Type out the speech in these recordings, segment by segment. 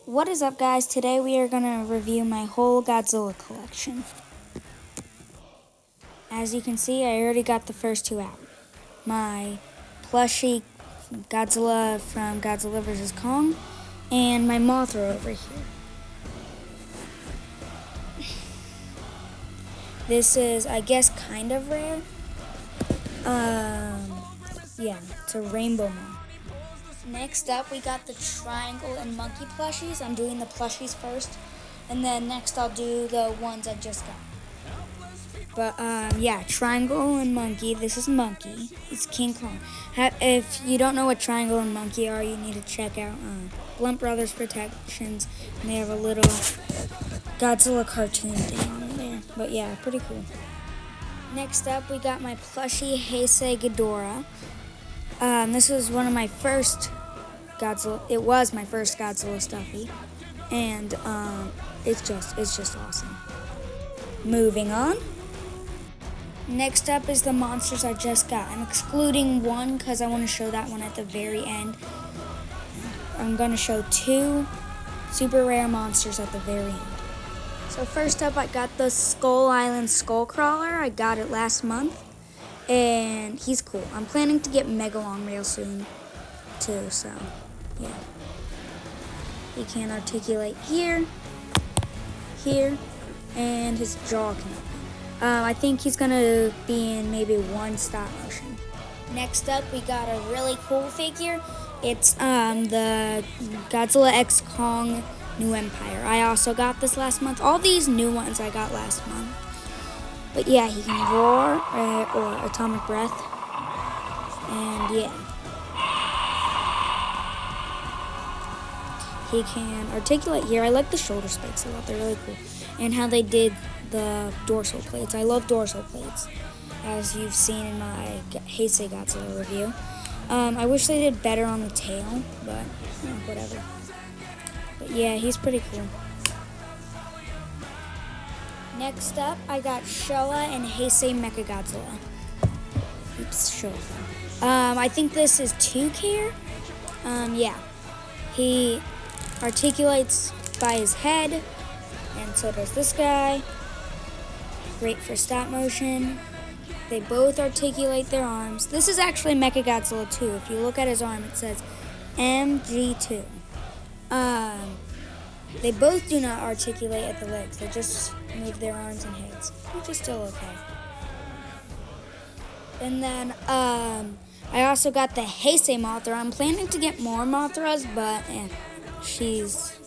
What is up, guys? Today we are going to review my whole Godzilla collection. As you can see, I already got the first two out. My plushie Godzilla from Godzilla vs. Kong, and my Mothra over here. This is, I guess, kind of rare. Yeah, it's a rainbow moth. Next up, we got the triangle and monkey plushies. I'm doing the plushies first, and then next I'll do the ones I just got. But, yeah, triangle and monkey. This is monkey. It's King Kong. If you don't know what triangle and monkey are, you need to check out Blunt Brothers Protections, and they have a little Godzilla cartoon thing on there. But, yeah, pretty cool. Next up, we got my plushie Heisei Ghidorah. This was one of my first Godzilla. It was my first Godzilla stuffy, and it's just awesome. Moving on. Next up is the monsters I just got. I'm excluding one because I want to show that one at the very end. I'm going to show two super rare monsters at the very end. So first up, I got the Skull Island Skullcrawler. I got it last month, and he's cool. I'm planning to get Megalon real soon, too, so, yeah. He can articulate here, and his jaw can open. I think he's going to be in maybe one stop motion. Next up, we got a really cool figure. It's the Godzilla X Kong New Empire. I also got this last month. All these new ones I got last month. But yeah, he can roar or atomic breath. And yeah. He can articulate here. I like the shoulder spikes a lot. They're really cool. And how they did the dorsal plates. I love dorsal plates, as you've seen in my Heisei Godzilla review. I wish they did better on the tail, but whatever. But yeah, he's pretty cool. Next up, I got Showa and Heisei Mechagodzilla. Oops, Showa. I think this is 2K. Yeah. He articulates by his head, and so does this guy. Great for stop motion. They both articulate their arms. This is actually Mechagodzilla 2. If you look at his arm, it says MG2. They both do not articulate at the legs. They just move their arms and heads, which is still okay. And then I also got the Heisei Mothra. I'm planning to get more Mothras, but she's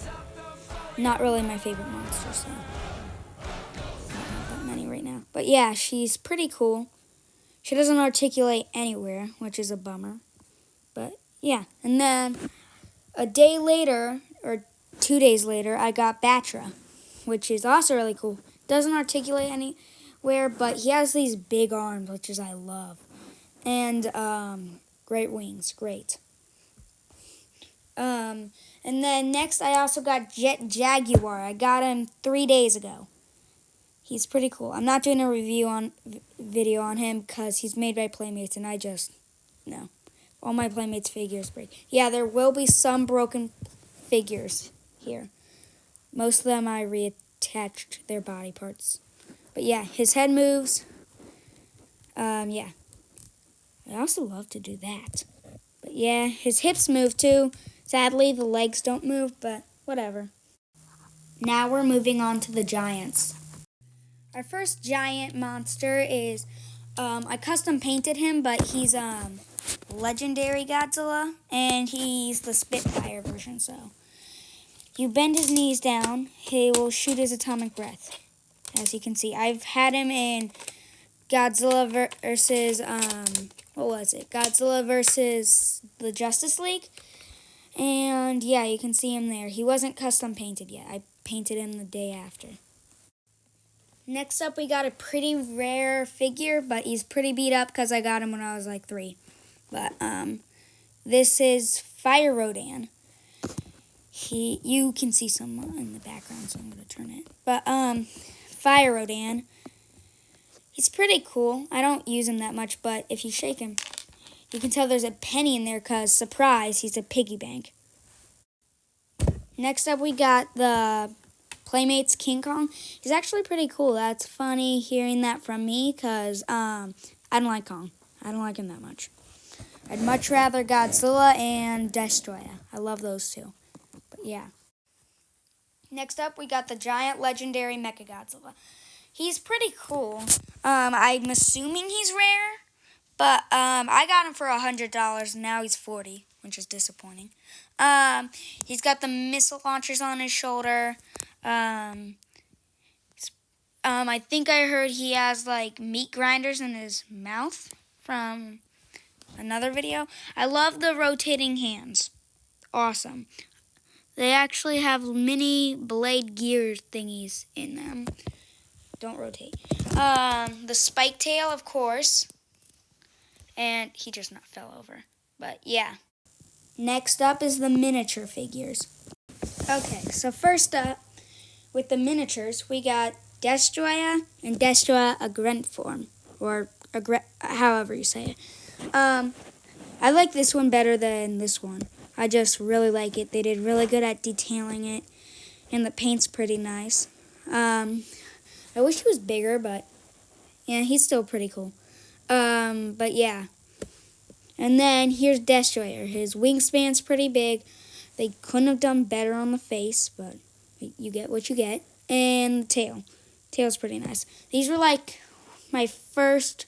not really my favorite monster, so I don't have that many right now. But yeah, she's pretty cool. She doesn't articulate anywhere, which is a bummer. But yeah, and then a day later, or 2 days later, I got Batra, which is also really cool. Doesn't articulate anywhere, but he has these big arms, which is I love. And great wings, great. And then next I also got Jet Jaguar. I got him 3 days ago. He's pretty cool. I'm not doing a video on him because he's made by Playmates, and no. All my Playmates figures break. Yeah, there will be some broken figures here. Most of them I reattached their body parts. But yeah, his head moves. Yeah. I also love to do that. But yeah, his hips move too. Sadly, the legs don't move, but whatever. Now we're moving on to the giants. Our first giant monster is, I custom painted him, but he's legendary Godzilla, and he's the Spitfire version, so. You bend his knees down, he will shoot his atomic breath, as you can see. I've had him in Godzilla versus, Godzilla versus the Justice League. And yeah, you can see him there. He wasn't custom painted yet. I painted him the day after. Next up, we got a pretty rare figure, but he's pretty beat up because I got him when I was like 3. But this is Fire Rodan. You can see some in the background, so I'm going to turn it. But Fire Rodan, he's pretty cool. I don't use him that much, but if you shake him, you can tell there's a penny in there because, surprise, he's a piggy bank. Next up, we got the Playmates King Kong. He's actually pretty cool. That's funny hearing that from me because I don't like Kong. I don't like him that much. I'd much rather Godzilla and Destroyer. I love those two. But yeah. Next up, we got the giant legendary Mechagodzilla. He's pretty cool. I'm assuming he's rare, but I got him for $100, and now he's $40, which is disappointing. He's got the missile launchers on his shoulder. I think I heard he has like meat grinders in his mouth from another video. I love the rotating hands. Awesome. They actually have mini blade gear thingies in them. Don't rotate. The spike tail, of course. And he just not fell over. But yeah. Next up is the miniature figures. Okay, so first up, with the miniatures, we got Destroyer and Destroyer Aggrent form. Or however you say it. I like this one better than this one. I just really like it. They did really good at detailing it. And the paint's pretty nice. I wish he was bigger, but yeah, he's still pretty cool. But yeah. And then here's Destroyer. His wingspan's pretty big. They couldn't have done better on the face, but you get what you get. And the tail. Tail's pretty nice. These were like my first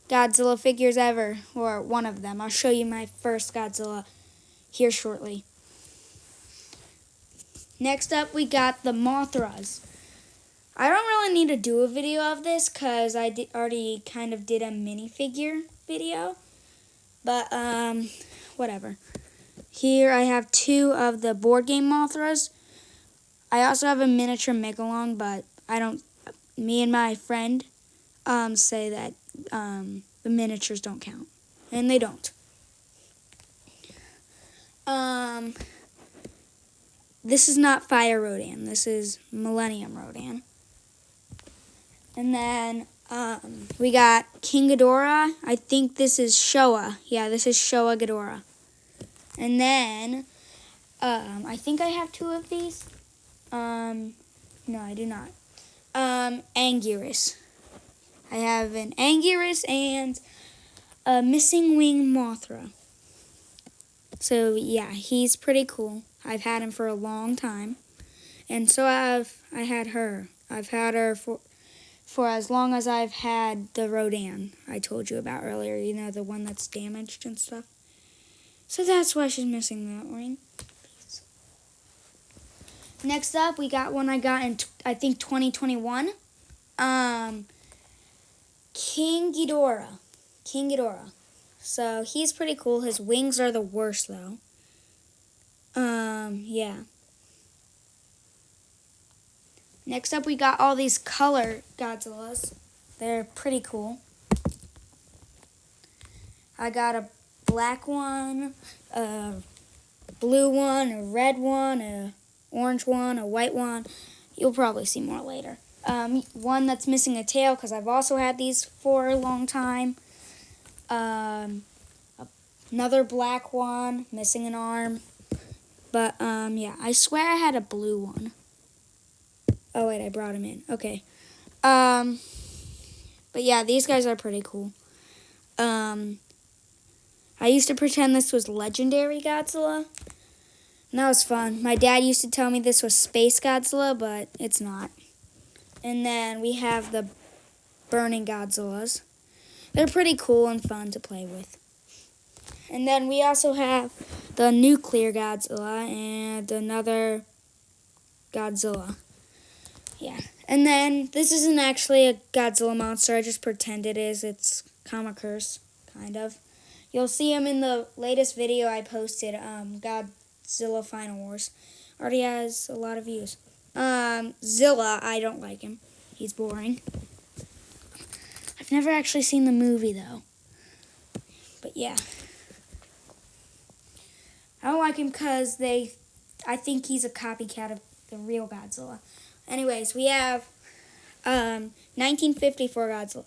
Godzilla figures ever, or one of them. I'll show you my first Godzilla here shortly. Next up, we got the Mothras. I don't really need to do a video of this because I already kind of did a minifigure video. But, whatever. Here I have two of the board game Mothras. I also have a miniature Megalon, but me and my friend say that the miniatures don't count. And they don't. This is not Fire Rodan. This is Millennium Rodan. And then we got King Ghidorah. I think this is Showa. Yeah, this is Showa Ghidorah. And then I think I have two of these. No, I do not. Anguirus. I have an Anguirus and a Missing Wing Mothra. So yeah, he's pretty cool. I've had him for a long time. And so I had her. I've had her for as long as I've had the Rodan I told you about earlier. You know, the one that's damaged and stuff. So that's why she's missing that ring. Next up, we got one I got in, I think, 2021. King Ghidorah. King Ghidorah. So he's pretty cool. His wings are the worst, though. Yeah. Next up, we got all these color Godzillas. They're pretty cool. I got a black one, a blue one, a red one, a orange one, a white one. You'll probably see more later. One that's missing a tail, because I've also had these for a long time. Another black one, missing an arm. But, yeah, I swear I had a blue one. Oh, wait, I brought him in. Okay. But, yeah, these guys are pretty cool. I used to pretend this was Legendary Godzilla. And that was fun. My dad used to tell me this was Space Godzilla, but it's not. And then we have the Burning Godzillas. They're pretty cool and fun to play with. And then we also have the Nuclear Godzilla and another Godzilla. Yeah. And then this isn't actually a Godzilla monster. I just pretend it is. It's Kamakurs, kind of. You'll see him in the latest video I posted, Godzilla Final Wars. Already has a lot of views. Zilla, I don't like him. He's boring. I've never actually seen the movie, though. But yeah. I don't like him because I think he's a copycat of the real Godzilla. Anyways, we have 1954 Godzilla.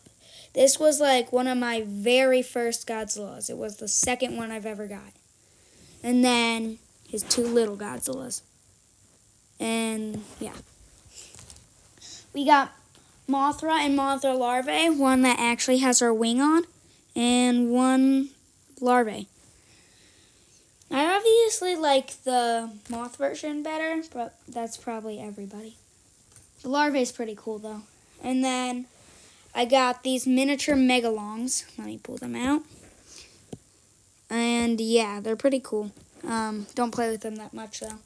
This was like one of my very first Godzillas. It was the second one I've ever got. And then his two little Godzillas. And yeah. We got Mothra and Mothra larvae, one that actually has her wing on, and one larvae. I obviously like the moth version better, but that's probably everybody. The larvae is pretty cool though. And then I got these miniature megalongs. Let me pull them out. And yeah, they're pretty cool. Don't play with them that much though.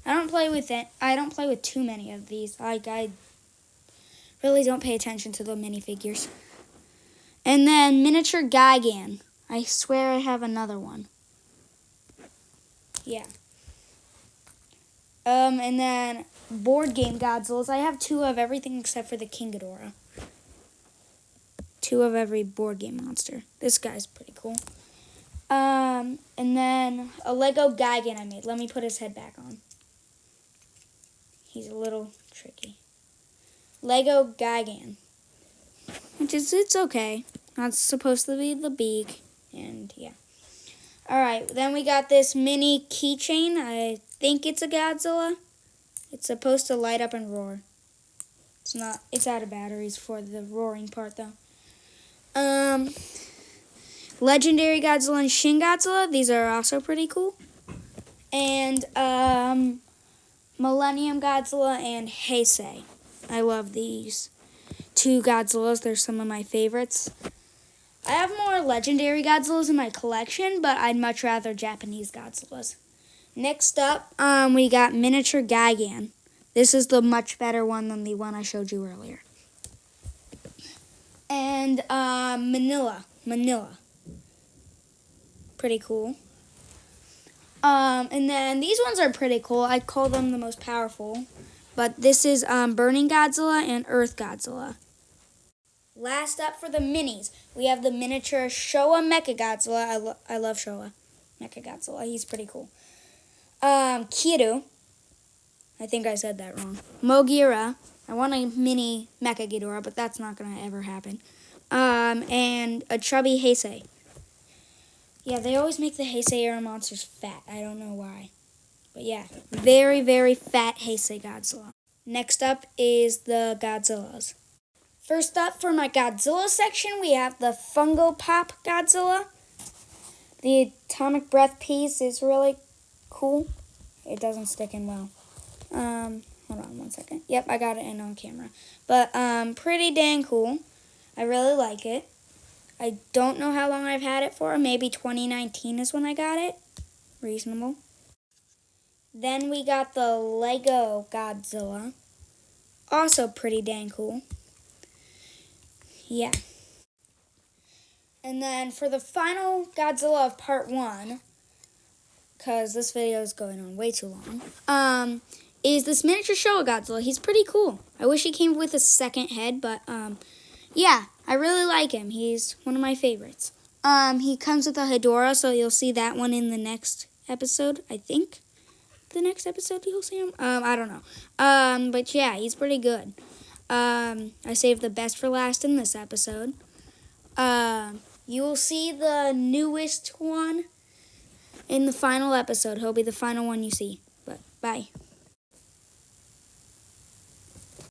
I don't play with too many of these. I really don't pay attention to the minifigures. And then miniature Gigan. I swear I have another one. Yeah. And then board game Godzillas. I have 2 of everything except for the King Ghidorah. 2 of every board game monster. This guy's pretty cool. And then a Lego Gigan I made. Let me put his head back on. He's a little tricky. Lego Gigan. It's okay. Not supposed to be the beak. And yeah. Alright, then we got this mini keychain. I think it's a Godzilla. It's supposed to light up and roar. It's not. It's out of batteries for the roaring part though. Legendary Godzilla and Shin Godzilla. These are also pretty cool. And Millennium Godzilla and Heisei. I love these 2 Godzillas. They're some of my favorites. I have more legendary Godzillas in my collection, but I'd much rather Japanese Godzillas. Next up, we got miniature Gigan. This is the much better one than the one I showed you earlier. And Manila. Pretty cool. And then these ones are pretty cool. I call them the most powerful. But this is Burning Godzilla and Earth Godzilla. Last up for the minis, we have the miniature Showa Mechagodzilla. I love Showa Mechagodzilla. He's pretty cool. Kiru. I think I said that wrong. Mogira. I want a mini Mecha Ghidorah, but that's not going to ever happen. And a chubby Heisei. Yeah, they always make the Heisei era monsters fat. I don't know why. But yeah, very, very fat Heisei Godzilla. Next up is the Godzillas. First up for my Godzilla section, we have the Fungo Pop Godzilla. The atomic breath piece is really cool. It doesn't stick in well. Hold on one second. Yep, I got it in on camera. But pretty dang cool. I really like it. I don't know how long I've had it for. Maybe 2019 is when I got it. Reasonable. Then we got the Lego Godzilla. Also pretty dang cool. Yeah. And then for the final Godzilla of part 1, because this video is going on way too long, is this miniature Showa Godzilla. He's pretty cool. I wish he came with a second head, but yeah, I really like him. He's one of my favorites. He comes with a Hedorah, so you'll see that one in the next episode, I think. The next episode you'll see him. I don't know. But yeah, he's pretty good. I saved the best for last in this episode. You will see the newest one in the final episode. He'll be the final one you see. But bye.